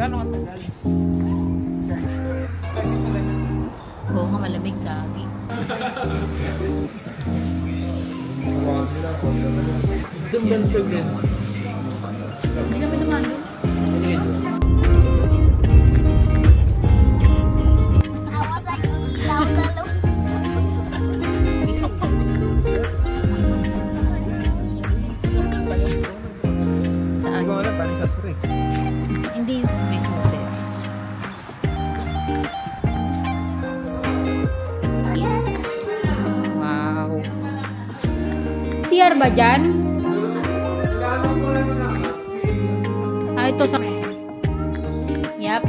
Gano'ng ang tagal? Oo nga, malamig lagi. Hindi kami naman doon. Hindi, may susi. Wow. CR ba dyan? Ah, ito sa... Yep.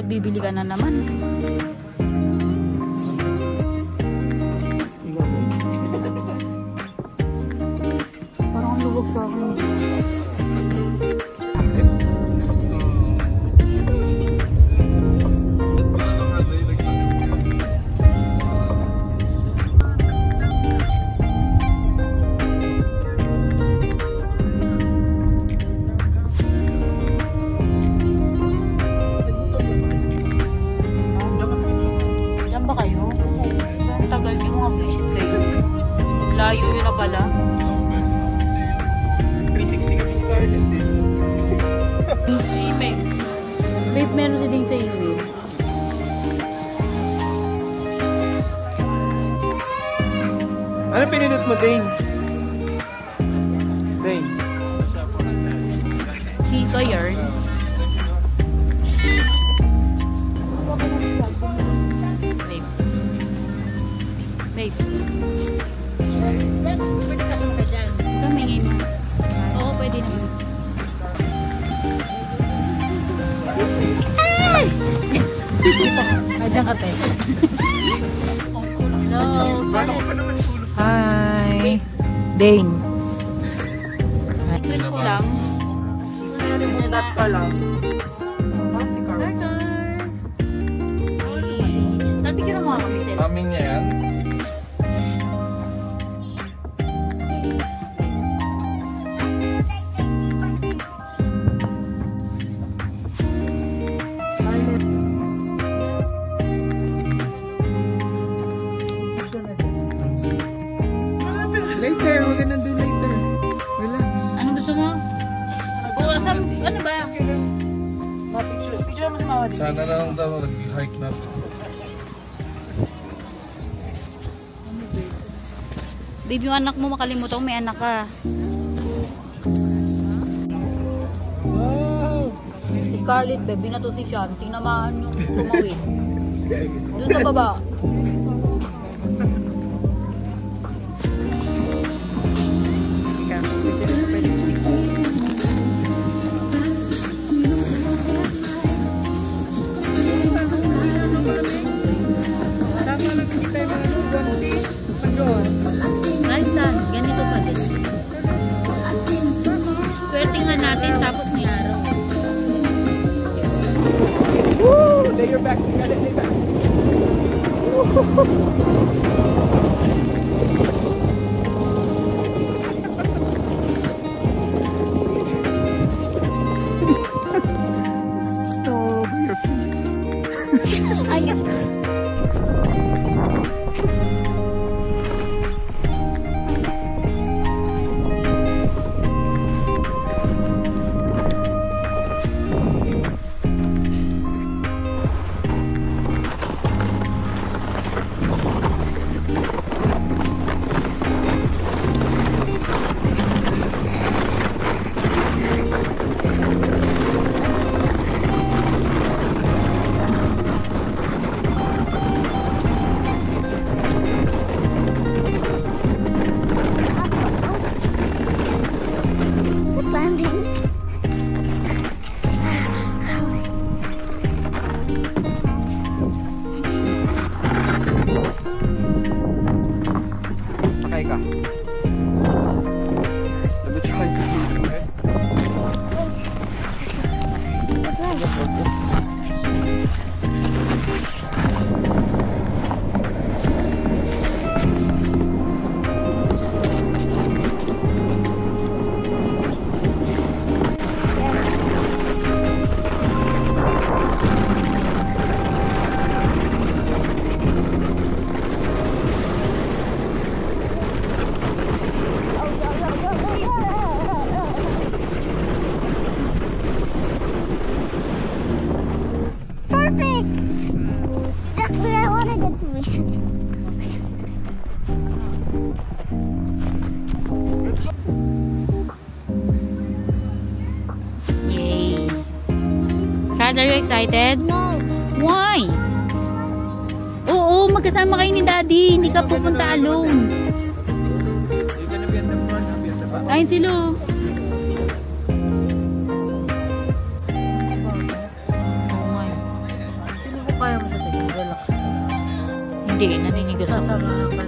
Bibili ka na naman. Parang lubog sa akin. Layo yun na pala. 360 kami Scarlett din. Babe, meron si Ding sa iyo. Ano pinindot mo, Dane? Dane? Chika yarn. Babe. Babe. Pwede ka sumaka dyan. Kamingin mo. Oo, pwede naman. Ay! Dito. Adyan ka, te. Hello. Hi. Dane. Tignan ko lang. Bulat pa lang. Si Carter. Nabigyan mo kami sila. Mami niya yan. Later, huwag ka nandun later. Relax. Ano gusto mo? Ano ba? Picture mo si Mama. Sana lang daw nag-hike na. Babe, yung anak mo makalimutan, may anak ka. Si Scarlett, babe, na to si Sean. Tinamaan yung tumawid. Doon sa baba. back. Lay back. Snow all over your face. Landing. Sakay ka. Dapat sakay ka. Perfect! That's what I wanted it to be. Yay! Kat, are you excited? No. Why? Oo, magkasama kayo ni Daddy. Hindi ka pupunta alone. You're gonna be at the front, I'll be at the back. Ayun sila. Oo nga. Hindi ko kaya mo sa tayo. Relax ka. Hindi, naninigas ako. Sasama ka